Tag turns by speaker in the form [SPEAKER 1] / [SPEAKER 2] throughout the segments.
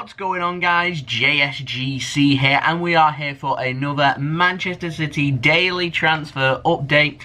[SPEAKER 1] What's going on, guys? JSGC here, and we are here for another Manchester City daily transfer update.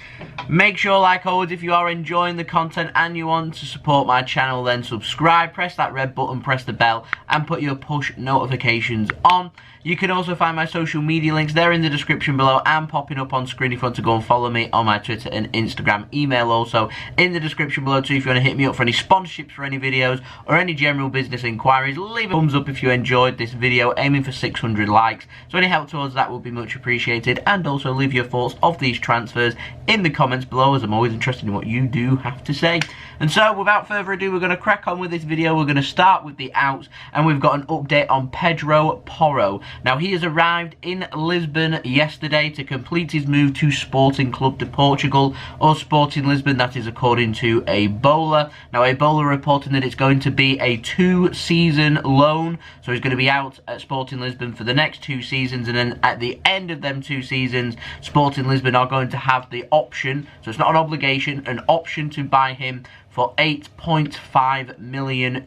[SPEAKER 1] Make sure, like always, if you are enjoying the content and you want to support my channel, then subscribe, press that red button, press the bell, and put your push notifications on. You can also find my social media links there in the description below and popping up on screen if you want to go and follow me on my Twitter and Instagram. Email also in the description below too if you want to hit me up for any sponsorships for any videos or any general business inquiries. Leave a thumbs up if you enjoyed this video, aiming for 600 likes. So any help towards that would be much appreciated, and also leave your thoughts of these transfers in the comments below, as I'm always interested in what you do have to say. And so without further ado, we're going to crack on with this video. We're going to start with the outs, and we've got an update on Pedro Porro. Now, he has arrived in Lisbon yesterday to complete his move to Sporting Club de Portugal, or Sporting Lisbon, that is according to Bola. Now, Bola reporting that it's going to be a 2-season loan, so he's going to be out at Sporting Lisbon for the next 2 seasons, and then at the end of them 2 seasons, Sporting Lisbon are going to have the option, so it's not an obligation, an option to buy him for €8.5 million.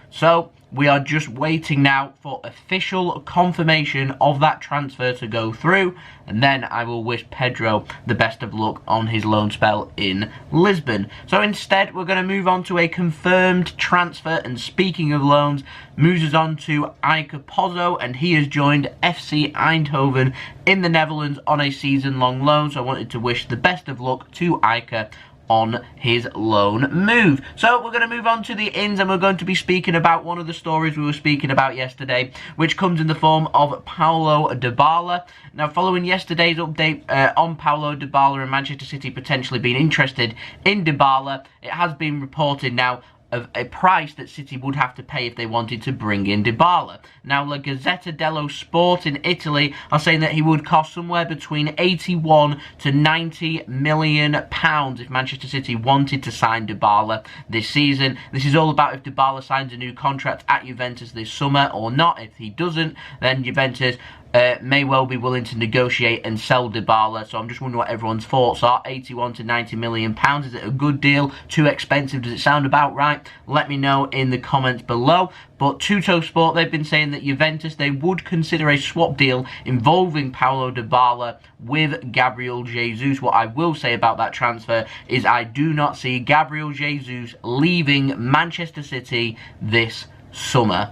[SPEAKER 1] So we are just waiting now for official confirmation of that transfer to go through, and then I will wish Pedro the best of luck on his loan spell in Lisbon. So instead, we're going to move on to a confirmed transfer, and speaking of loans, moves us on to Iker Pozo, and he has joined FC Eindhoven in the Netherlands on a season-long loan. So I wanted to wish the best of luck to Iker on his loan move. So we're going to move on to the ins, and we're going to be speaking about one of the stories we were speaking about yesterday, which comes in the form of Paulo Dybala. Now, following yesterday's update on Paulo Dybala and Manchester City potentially being interested in Dybala, it has been reported now of a price that City would have to pay if they wanted to bring in Dybala. Now, La Gazzetta Dello Sport in Italy are saying that he would cost somewhere between 81 to 90 million pounds if Manchester City wanted to sign Dybala this season. This is all about if Dybala signs a new contract at Juventus this summer or not. If he doesn't, then Juventus may well be willing to negotiate and sell Dybala. So I'm just wondering what everyone's thoughts are. 81 to 90 million pounds. Is it a good deal? Too expensive? Does it sound about right? Let me know in the comments below. But Tuttosport, they've been saying that Juventus, they would consider a swap deal involving Paulo Dybala with Gabriel Jesus. What I will say about that transfer is I do not see Gabriel Jesus leaving Manchester City this summer.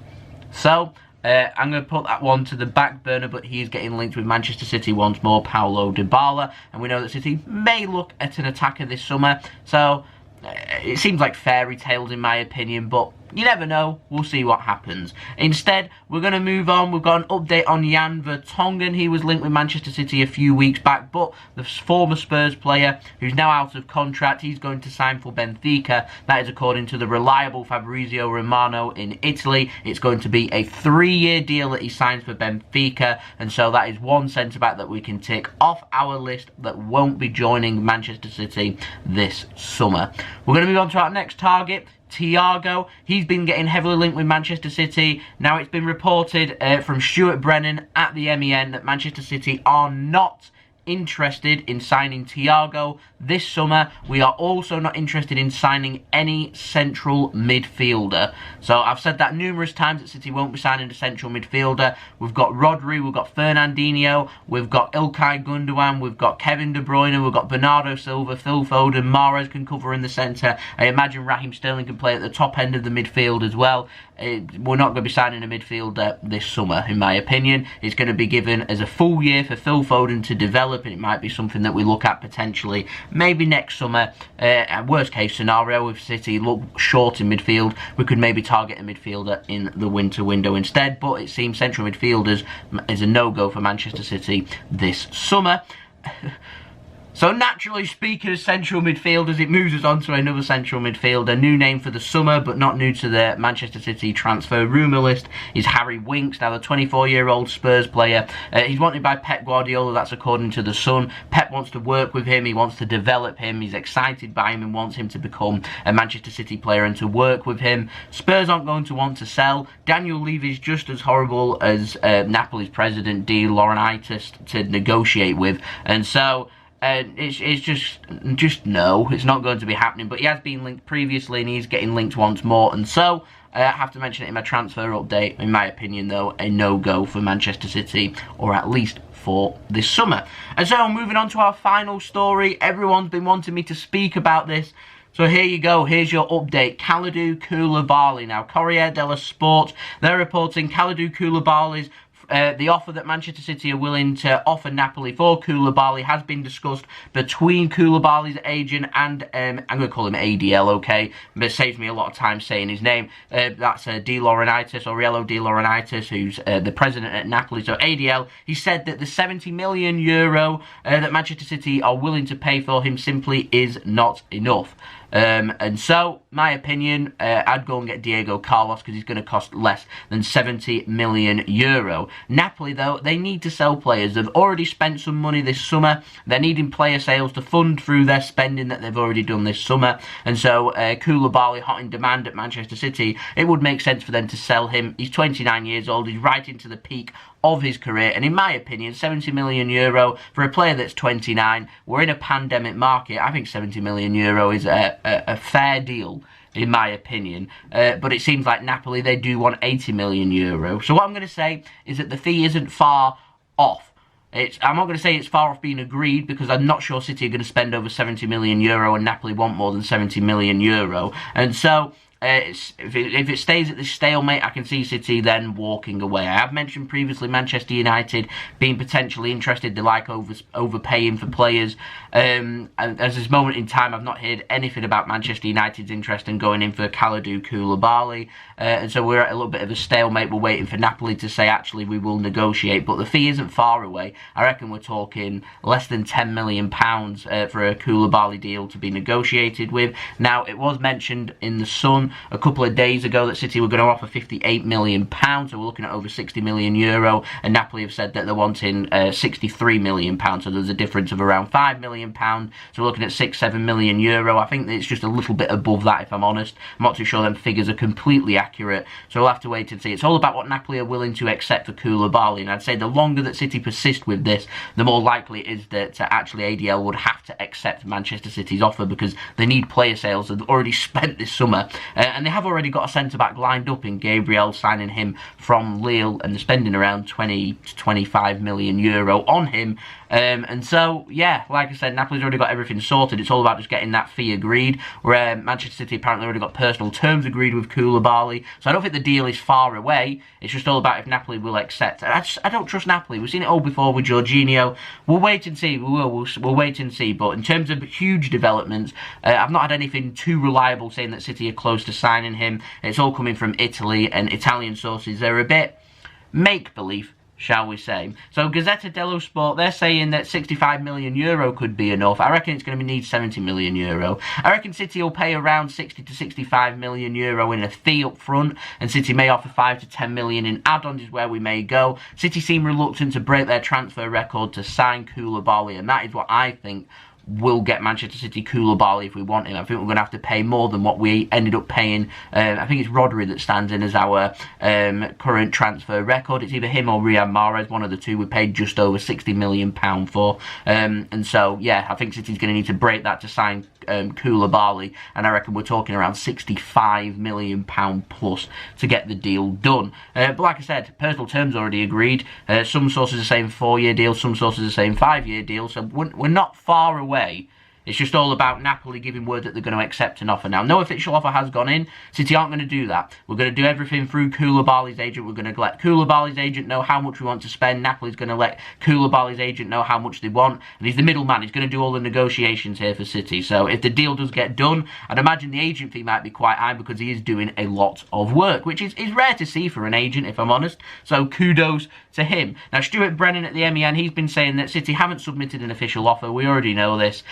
[SPEAKER 1] So I'm going to put that one to the back burner, but he is getting linked with Manchester City once more, Paulo Dybala, and we know that City may look at an attacker this summer, so it seems like fairy tales in my opinion, but you never know. We'll see what happens. Instead, we're going to move on. We've got an update on Jan Vertonghen. He was linked with Manchester City a few weeks back, but the former Spurs player, who's now out of contract, he's going to sign for Benfica. That is according to the reliable Fabrizio Romano in Italy. It's going to be a 3-year deal that he signs for Benfica, and so that is one centre-back that we can tick off our list that won't be joining Manchester City this summer. We're going to move on to our next target, Thiago. He's been getting heavily linked with Manchester City. Now, it's been reported from Stuart Brennan at the MEN that Manchester City are not interested in signing Thiago this summer. We are also not interested in signing any central midfielder. So I've said that numerous times that City won't be signing a central midfielder. We've got Rodri, we've got Fernandinho, we've got Ilkay Gundogan, we've got Kevin De Bruyne, we've got Bernardo Silva, Phil Foden, Mahrez can cover in the centre. I imagine Raheem Sterling can play at the top end of the midfield as well. We're not going to be signing a midfielder this summer, in my opinion. It's going to be given as a full year for Phil Foden to develop, and it might be something that we look at potentially maybe next summer. Worst case scenario, if City look short in midfield, we could maybe target a midfielder in the winter window instead, but it seems central midfielders is a no-go for Manchester City this summer. So naturally, speaking of central midfielders, it moves us on to another central midfielder. New name for the summer, but not new to the Manchester City transfer rumour list, is Harry Winks. Now, the 24-year-old Spurs player, he's wanted by Pep Guardiola, that's according to The Sun. Pep wants to work with him, he wants to develop him, he's excited by him and wants him to become a Manchester City player and to work with him. Spurs aren't going to want to sell. Daniel Levy is just as horrible as Napoli's president, De Laurentiis, to negotiate with, and so it's just no, it's not going to be happening. But he has been linked previously and he's getting linked once more, and so I have to mention it in my transfer update. In my opinion, though, a no-go for Manchester City, or at least for this summer. And so, moving on to our final story. Everyone's been wanting me to speak about this. So here you go, here's your update. Kalidou Koulibaly. Now, Correia Dello Sport, they're reporting Kalidou Koulibaly's the offer that Manchester City are willing to offer Napoli for Koulibaly has been discussed between Koulibaly's agent and, I'm going to call him ADL, okay? But it saves me a lot of time saying his name. That's De Laurentiis, Aurelio De Laurentiis, who's the president at Napoli. So ADL, he said that the €70 million that Manchester City are willing to pay for him simply is not enough. And so, my opinion, I'd go and get Diego Carlos because he's going to cost less than €70 million. Napoli, though, they need to sell players. They've already spent some money this summer. They're needing player sales to fund through their spending that they've already done this summer. And so, Koulibaly, hot in demand at Manchester City, it would make sense for them to sell him. He's 29 years old. He's right into the peak of his career, and in my opinion, €70 million for a player that's 29. We're in a pandemic market. I think €70 million is a fair deal, in my opinion. But it seems like Napoli, they do want €80 million. So what I'm going to say is that the fee isn't far off. I'm not going to say it's far off being agreed, because I'm not sure City are going to spend over €70 million and Napoli want more than €70 million. And so, if it stays at this stalemate, I can see City then walking away. I have mentioned previously Manchester United being potentially interested. They like overpaying for players. At this moment in time, I've not heard anything about Manchester United's interest in going in for Kalidou Koulibaly. And so we're at a little bit of a stalemate. We're waiting for Napoli to say, actually, we will negotiate. But the fee isn't far away. I reckon we're talking less than £10 million for a Koulibaly deal to be negotiated with. Now, it was mentioned in The Sun a couple of days ago that City were going to offer £58 million, so we're looking at over €60 million, and Napoli have said that they're wanting £63 million, so there's a difference of around £5 million, so we're looking at €6-7 million. I think that it's just a little bit above that, if I'm honest. I'm not too sure them figures are completely accurate, so we'll have to wait and see. It's all about what Napoli are willing to accept for Koulibaly, and I'd say the longer that City persist with this, the more likely it is that actually ADL would have to accept Manchester City's offer, because they need player sales. They've already spent this summer, and they have already got a centre-back lined up in Gabriel, signing him from Lille, and they're spending around €20 to €25 million on him. And so, yeah, like I said, Napoli's already got everything sorted. It's all about just getting that fee agreed, where Manchester City apparently already got personal terms agreed with Koulibaly. So I don't think the deal is far away. It's just all about if Napoli will accept. I don't trust Napoli. We've seen it all before with Jorginho. We'll wait and see. We'll wait and see. But in terms of huge developments, I've not had anything too reliable saying that City are close to signing him. It's all coming from Italy, and Italian sources. They're a bit make-believe, shall we say. So Gazzetta Dello Sport, they're saying that €65 million could be enough. I reckon it's going to need €70 million. I reckon City will pay around €60 to €65 million in a fee up front, and City may offer €5 to $10 million in add-ons is where we may go. City seem reluctant to break their transfer record to sign Koulibaly, and that is what I think will get Manchester City Koulibaly if we want him. I think we're going to have to pay more than what we ended up paying. I think it's Rodri that stands in as our current transfer record. It's either him or Riyad Mahrez, one of the two. We paid just over £60 million for. And so, yeah, I think City's going to need to break that to sign Koulibaly, and I reckon we're talking around £65 million plus to get the deal done. But like I said, personal terms already agreed. Some sources are saying 4-year deal, some sources are saying 5-year deal, so we're not far away. It's just all about Napoli giving word that they're going to accept an offer. Now, no official offer has gone in. City aren't going to do that. We're going to do everything through Koulibaly's agent. We're going to let Koulibaly's agent know how much we want to spend. Napoli's going to let Koulibaly's agent know how much they want. And he's the middleman. He's going to do all the negotiations here for City. So if the deal does get done, I'd imagine the agent fee might be quite high, because he is doing a lot of work, which is rare to see for an agent, if I'm honest. So kudos to him. Now, Stuart Brennan at the MEN, he's been saying that City haven't submitted an official offer. We already know this.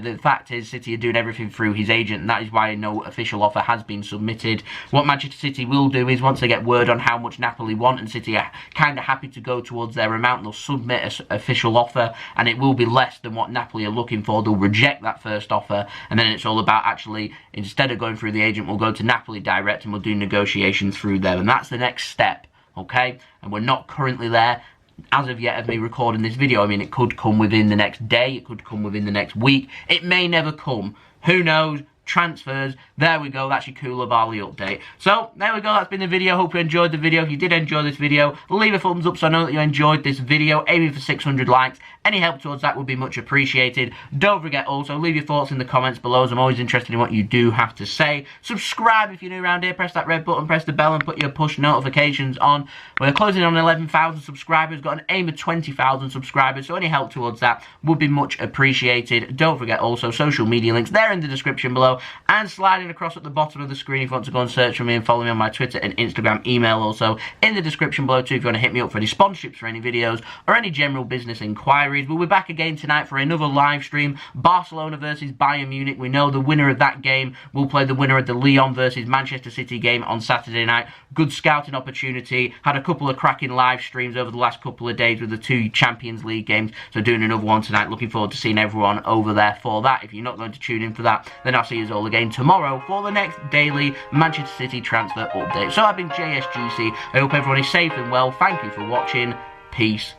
[SPEAKER 1] The fact is, City are doing everything through his agent, and that is why no official offer has been submitted. What Manchester City will do is, once they get word on how much Napoli want, and City are kind of happy to go towards their amount, they'll submit an official offer, and it will be less than what Napoli are looking for. They'll reject that first offer, and then it's all about actually, instead of going through the agent, we'll go to Napoli direct, and we'll do negotiations through them, and that's the next step, okay? And we're not currently there as of yet of me recording this video. I mean, it could come within the next day, it could come within the next week, it may never come, who knows? transfers. There we go, that's your Koulibaly update. So, there we go, that's been the video. Hope you enjoyed the video. If you did enjoy this video, leave a thumbs up so I know that you enjoyed this video. Aiming for 600 likes. Any help towards that would be much appreciated. Don't forget also, leave your thoughts in the comments below, as I'm always interested in what you do have to say. Subscribe if you're new around here. Press that red button, press the bell, and put your push notifications on. We're closing on 11,000 subscribers. Got an aim of 20,000 subscribers, so any help towards that would be much appreciated. Don't forget also, social media links there in the description below, and sliding across at the bottom of the screen if you want to go and search for me and follow me on my Twitter and Instagram. Email also in the description below too if you want to hit me up for any sponsorships for any videos or any general business inquiries. We'll be back again tonight for another live stream. Barcelona versus Bayern Munich. We know the winner of that game will play the winner of the Lyon versus Manchester City game on Saturday night. Good scouting opportunity. Had a couple of cracking live streams over the last couple of days with the 2 Champions League games. So doing another one tonight. Looking forward to seeing everyone over there for that. If you're not going to tune in for that, then I'll see you all again tomorrow for the next daily Manchester City transfer update. So I've been JSGC. I hope everyone is safe and well. Thank you for watching. Peace.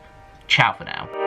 [SPEAKER 1] Ciao for now.